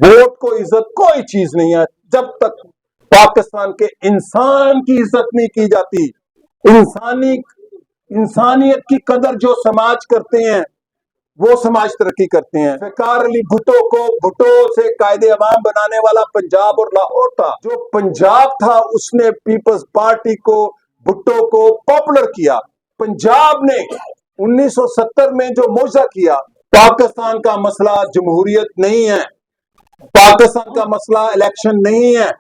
Vote کو عزت کوئی چیز نہیں ہے جب تک پاکستان کے انسان کی عزت نہیں کی جاتی. انسانیت کی قدر جو سماج کرتے ہیں وہ سماج ترقی کرتے ہیں. ذوالفقار علی بھٹو کو بھٹو سے قائد عوام بنانے والا پنجاب اور لاہور تھا. جو پنجاب تھا اس نے پیپلز پارٹی کو بھٹو کو پاپولر کیا. پنجاب نے 1970 میں جو معجزہ کیا. پاکستان کا مسئلہ جمہوریت نہیں ہے, پاکستان کا مسئلہ الیکشن نہیں ہے,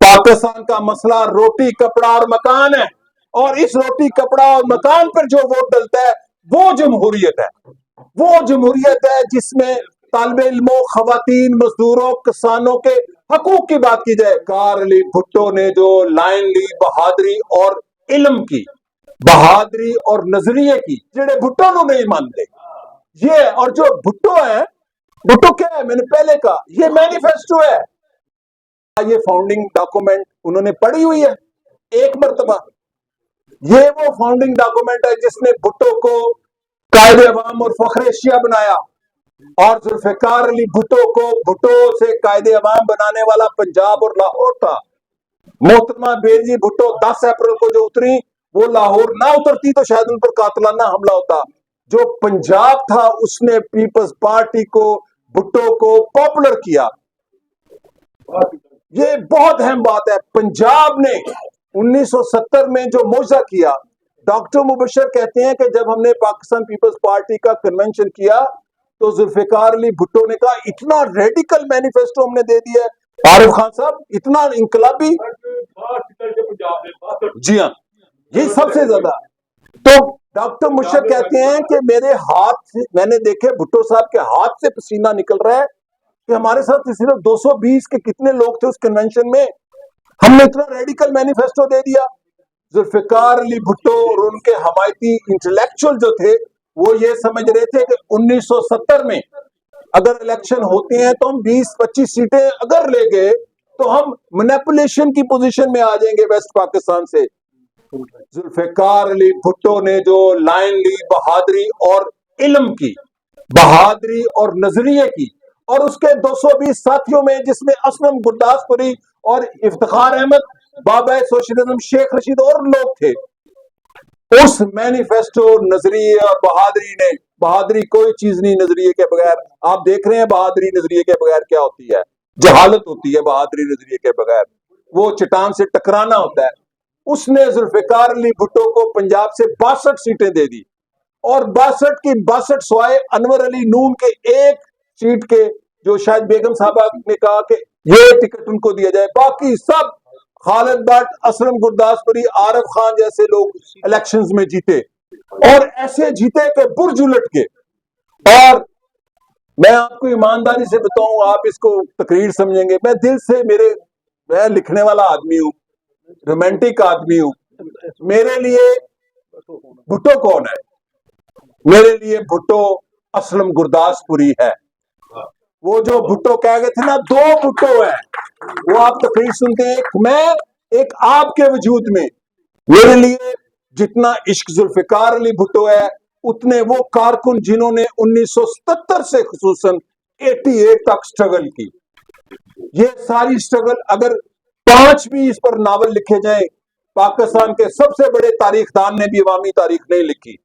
پاکستان کا مسئلہ روٹی کپڑا اور مکان ہے, اور اس روٹی کپڑا اور مکان پر جو ووٹ ڈلتا ہے وہ جمہوریت ہے. وہ جمہوریت ہے جس میں طالب علموں, خواتین, مزدوروں, کسانوں کے حقوق کی بات کی جائے. ذوالفقار علی بھٹو نے جو لائن لی بہادری اور علم کی, بہادری اور نظریے کی, جڑے بھٹو نو نہیں مانتے یہ. اور جو بھٹو ہے, بھٹو کیا ہے, میں نے پہلے کہا یہ مینیفیسٹو ہے. یہ فاؤنڈنگ ڈاکومنٹ انہوں نے پڑھی ہوئی ہے ایک مرتبہ. یہ وہ فاؤنڈنگ ڈاکومنٹ ہے جس نے بھٹو کو قائد عوام اور فخر ایشیا بنایا, اور ذوالفقار علی بھٹو کو بھٹو سے قائد عوام بنانے والا پنجاب اور لاہور تھا. محترمہ بینظیر بھٹو 10 اپریل کو جو اتری, وہ لاہور نہ اترتی تو شاید ان پر قاتلانہ حملہ ہوتا. جو پنجاب تھا اس نے پیپلز پارٹی کو بھٹو کو پاپولر کیا. یہ بہت اہم بات ہے. پنجاب نے 1970 میں جو معجزہ کیا, ڈاکٹر مبشر کہتے ہیں کہ جب ہم نے پاکستان پیپلز پارٹی کا کنونشن کیا تو ذوالفقار علی بھٹو نے کہا اتنا ریڈیکل مینیفیسٹو ہم نے دے دیا ہے. عارف خان صاحب اتنا انقلابی, جی ہاں یہ سب سے زیادہ. تو ڈاکٹر مبشر کہتے ہیں کہ میرے ہاتھ, میں نے دیکھے بھٹو صاحب کے ہاتھ سے پسینہ نکل رہا ہے کہ ہمارے ساتھ صرف 220 کے کتنے لوگ تھے اس کنونشن میں, ہم نے اتنا ریڈیکل مینیفیسٹو دے دیا. ذوالفقار علی بھٹو اور ان کے حمایتی انٹلیکچوئل جو تھے وہ یہ سمجھ رہے تھے کہ 1970 میں اگر الیکشن ہوتے ہیں تو ہم 20-25 سیٹیں اگر لے گئے تو ہم مینیپولیشن کی پوزیشن میں آ جائیں گے ویسٹ پاکستان سے. ذوالفقار علی بھٹو نے جو لائن لی بہادری اور علم کی, بہادری اور نظریے کی, اور اس کے 220 ساتھیوں میں جس میں اسلم گرداس پوری اور افتخار احمد, بابا سوشلزم شیخ رشید اور لوگ تھے, اس مینیفیسٹو نظریے اور بہادری نے, بہادری کوئی چیز نہیں نظریے کے بغیر. آپ دیکھ رہے ہیں بہادری نظریے کے بغیر کیا ہوتی ہے, جہالت ہوتی ہے بہادری نظریے کے بغیر, وہ چٹان سے ٹکرانا ہوتا ہے. اس نے ذوالفقار علی بھٹو کو پنجاب سے 62 سیٹیں دے دی, اور 62 کی 62 سوائے انور علی نون کے ایک سیٹ کے جو شاید بیگم صاحبہ نے کہا کہ یہ ٹکٹ ان کو دیا جائے, باقی سب خالد بٹ, اسلم گرداسپوری, عارف خان جیسے لوگ الیکشنز میں جیتے, اور ایسے جیتے کہ برج الٹ کے. اور میں آپ کو ایمانداری سے بتاؤں, آپ اس کو تقریر سمجھیں گے, میں دل سے, میں لکھنے والا آدمی ہوں, رومانٹک آدمی ہوں, میرے لیے بھٹو کون ہے؟ میرے لیے بھٹو اسلم گرداسپوری ہے. وہ جو بھٹو کہہ گئے تھے نا, 2 بھٹو ہیں, وہ آپ تقریر سنتے ہیں, ایک میں, ایک آپ کے وجود میں. میرے لیے جتنا عشق ذوالفقار علی بھٹو ہے اتنے وہ کارکن جنہوں نے 1977 سے خصوصاً 88 تک سٹرگل کی. یہ ساری سٹرگل, اگر 5 بھی اس پر ناول لکھے جائیں, پاکستان کے سب سے بڑے تاریخ دان نے بھی عوامی تاریخ نہیں لکھی.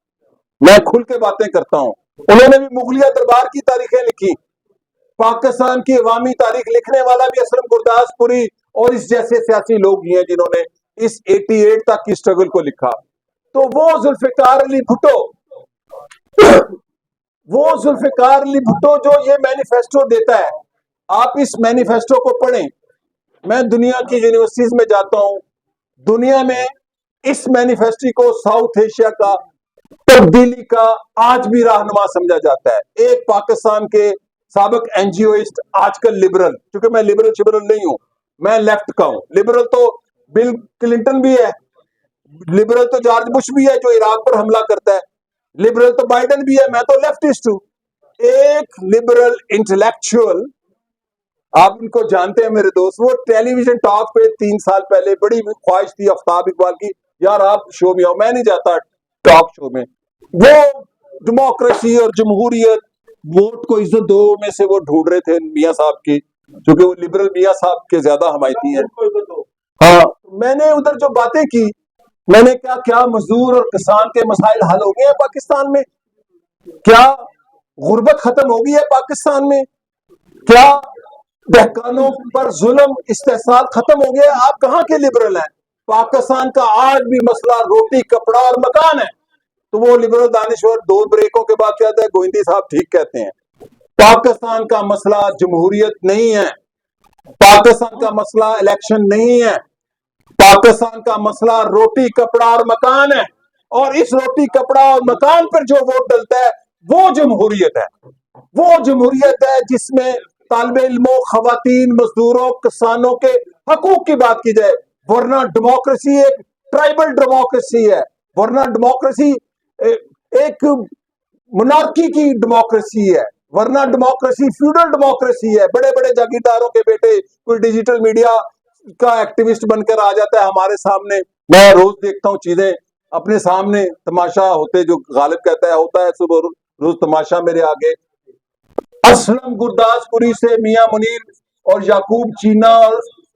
میں کھل کے باتیں کرتا ہوں, انہوں نے بھی مغلیہ دربار کی تاریخیں لکھی. پاکستان کی عوامی تاریخ لکھنے والا بھی اسلم گرداسپوری اور اس جیسے سیاسی لوگ ہی ہیں جنہوں نے اس 88 تک کی سٹرگل کو لکھا. تو وہ ذوالفقار علی بھٹو, وہ ذوالفقار علی بھٹو جو یہ مینیفیسٹو دیتا ہے, آپ اس مینیفیسٹو کو پڑھیں. میں دنیا کی یونیورسٹیز میں جاتا ہوں, دنیا میں اس مینیفیسٹو کو ساؤتھ ایشیا کا تبدیلی کا آج بھی رہنما سمجھا جاتا ہے. ایک پاکستان کے سابق این جی اوسٹ, آج کل لبرل, کیونکہ میں لبرل شبرل نہیں ہوں, میں لیفٹ کا ہوں. لبرل تو بل کلنٹن بھی ہے, لبرل تو جارج بش بھی ہے جو عراق پر حملہ کرتا ہے, لبرل تو بائیڈن بھی ہے, میں تو لیفٹسٹ ہوں. ایک لبرل انٹلیکچوئل, آپ ان کو جانتے ہیں میرے دوست, وہ ٹیلی ویژن ٹاک پہ 3 سال پہلے بڑی خواہش تھی آفتاب اقبال کی, یار آپ شو میں آؤ. میں نہیں جاتا ٹاک شو میں. وہ ڈیموکریسی اور جمہوریت, ووٹ کو عزت دو میں سے وہ ڈھونڈ رہے تھے میاں صاحب کی, چونکہ وہ لبرل میاں صاحب کے زیادہ حمایتی ہیں. ہاں میں نے ادھر جو باتیں کی، میں نے کیا مزدور اور کسان کے مسائل حل ہو گئے ہیں پاکستان میں؟ کیا غربت ختم ہو گئی ہے پاکستان میں؟ کیا دہقانوں پر ظلم استحصال ختم ہو گیا؟ آپ کہاں کے لبرل ہیں؟ پاکستان کا آج بھی مسئلہ روٹی، کپڑا اور مکان ہے. تو وہ لبرل دانشور 2 بریکوں کے بعد کہتا ہے گوئندی صاحب ٹھیک کہتے ہیں. پاکستان کا مسئلہ جمہوریت نہیں ہے، پاکستان کا مسئلہ الیکشن نہیں ہے، پاکستان کا مسئلہ روٹی، کپڑا اور مکان ہے. اور اس روٹی، کپڑا اور مکان پر جو ووٹ ڈلتا ہے وہ جمہوریت ہے. وہ جمہوریت ہے جس میں طالب علموں، خواتین، مزدوروں، کسانوں کے حقوق کی بات کی جائے. ورنہ ڈیموکریسی ایک ٹرائبل ڈیموکریسی ہے، ورنہ ڈیموکریسی ایک منارکی کی ڈیموکریسی ہے، ورنہ ڈیموکریسی فیوڈل ڈیموکریسی ہے. بڑے بڑے جاگیرداروں کے بیٹے کوئی ڈیجیٹل میڈیا کا ایکٹیوسٹ بن کر آ جاتا ہے ہمارے سامنے. میں روز دیکھتا ہوں چیزیں اپنے سامنے، تماشا ہوتے جو غالب کہتا ہے ہوتا ہے صبح روز تماشا میرے آگے. اسلم گرداس پوری سے میاں منیر اور یعقوب چینا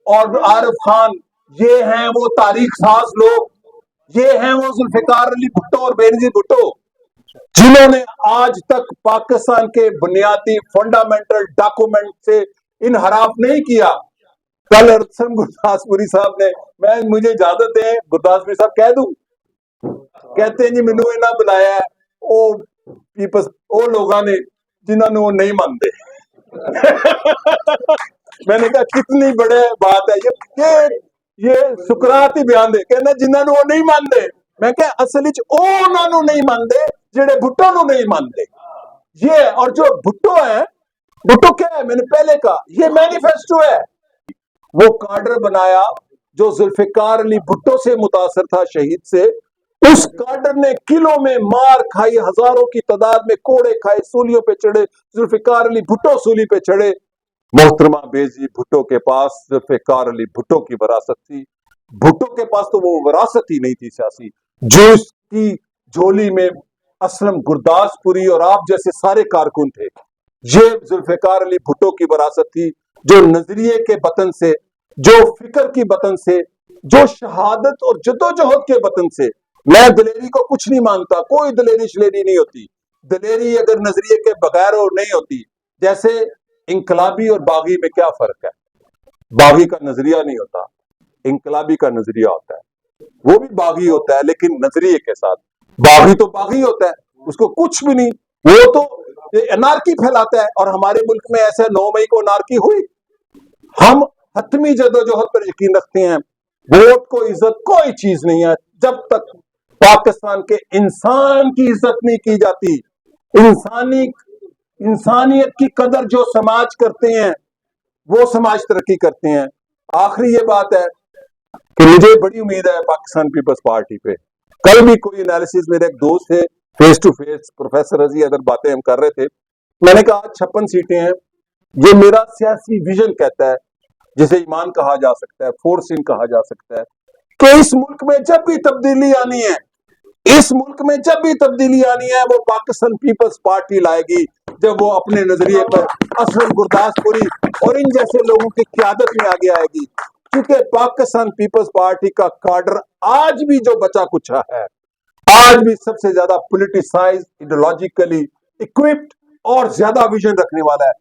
اور عارف خان، یہ ہیں وہ تاریخ ساز لوگ، یہ ہیں وہ ذوالفقار علی بھٹو اور بینظیر بھٹو جنہوں نے آج تک پاکستان کے بنیادی فنڈامنٹل ڈاکومنٹ سے انحراف نہیں کیا. کل اسلم گرداس پوری صاحب نے مجھے اجازت ہے گرداس پوری صاحب کہہ دوں، کہتے ہیں جی مینوں انہاں بلایا ہے او لوگاں نے جنہوں نے وہ نہیں مانتے. میں نے کہا کتنی بڑے بات ہے یہ سکرات ہی بیان دے کہنا جنہوں نے وہ نہیں مانتے. میں کہ اصل او انہوں نے نہیں مانتے جڑے بھٹو نو نہیں مانتے. یہ اور جو بھٹو ہے، بھٹو کیا ہے؟ میں نے پہلے کہا یہ مینیفیسٹو ہے. وہ کارڈر بنایا جو ذوالفقار علی بھٹو سے متاثر تھا، شہید سے. اس کارڈر نے کلوں میں مار کھائی، ہزاروں کی تعداد میں کوڑے کھائے، سولیوں پہ چڑھے. ذوالفقار علی بھٹو سولی پہ چڑھے. محترمہ بینظیر بھٹو کے پاس ذوالفقار علی بھٹو کی وراثت تھی. بھٹو کے پاس تو وہ وراثت ہی نہیں تھی سیاسی، جو اس کی جھولی میں اسلم گرداس پوری اور آپ جیسے سارے کارکن تھے. یہ ذوالفقار علی بھٹو کی وراثت تھی، جو نظریے کے بطن سے، جو فکر کی بطن سے، جو شہادت اور جدوجہد کے بطن سے. میں دلیری کو کچھ نہیں مانتا، کوئی دلیری شلیری نہیں ہوتی. دلیری اگر نظریے کے بغیر اور نہیں ہوتی. جیسے انقلابی اور باغی میں کیا فرق ہے؟ باغی کا نظریہ نہیں ہوتا، انقلابی کا نظریہ ہوتا ہے. وہ بھی باغی ہوتا ہے لیکن نظریے کے ساتھ. باغی تو باغی ہوتا ہے، اس کو کچھ بھی نہیں، وہ تو انارکی پھیلاتا ہے. اور ہمارے ملک میں ایسے 9 مئی کو انارکی ہوئی. ہم حتمی جدوجہد پر یقین رکھتے ہیں. ووٹ کو عزت کوئی چیز نہیں ہے جب تک پاکستان کے انسان کی عزت نہیں کی جاتی. انسانیت کی قدر جو سماج کرتے ہیں وہ سماج ترقی کرتے ہیں. آخری یہ بات ہے کہ مجھے بڑی امید ہے پاکستان پیپلز پارٹی پہ. کل بھی کوئی انالیسز، میرے ایک دوست تھے فیس ٹو فیس پروفیسر رضی ادر باتیں ہم کر رہے تھے. میں نے کہا 56 سیٹیں ہیں، یہ میرا سیاسی ویژن کہتا ہے، جسے ایمان کہا جا سکتا ہے، فورسنگ کہا جا سکتا ہے، کہ اس ملک میں جب بھی تبدیلی آنی ہے، اس ملک میں جب بھی تبدیلی آنی ہے وہ پاکستان پیپلز پارٹی لائے گی، جب وہ اپنے نظریے پر اسلم گرداس پوری اور ان جیسے لوگوں کی قیادت میں آگے آئے گی. کیونکہ پاکستان پیپلز پارٹی کا کارڈر آج بھی جو بچا کچھا ہے، آج بھی سب سے زیادہ پولیٹیسائز، ایڈیولوجیکلی اکوپڈ اور زیادہ ویژن رکھنے والا ہے.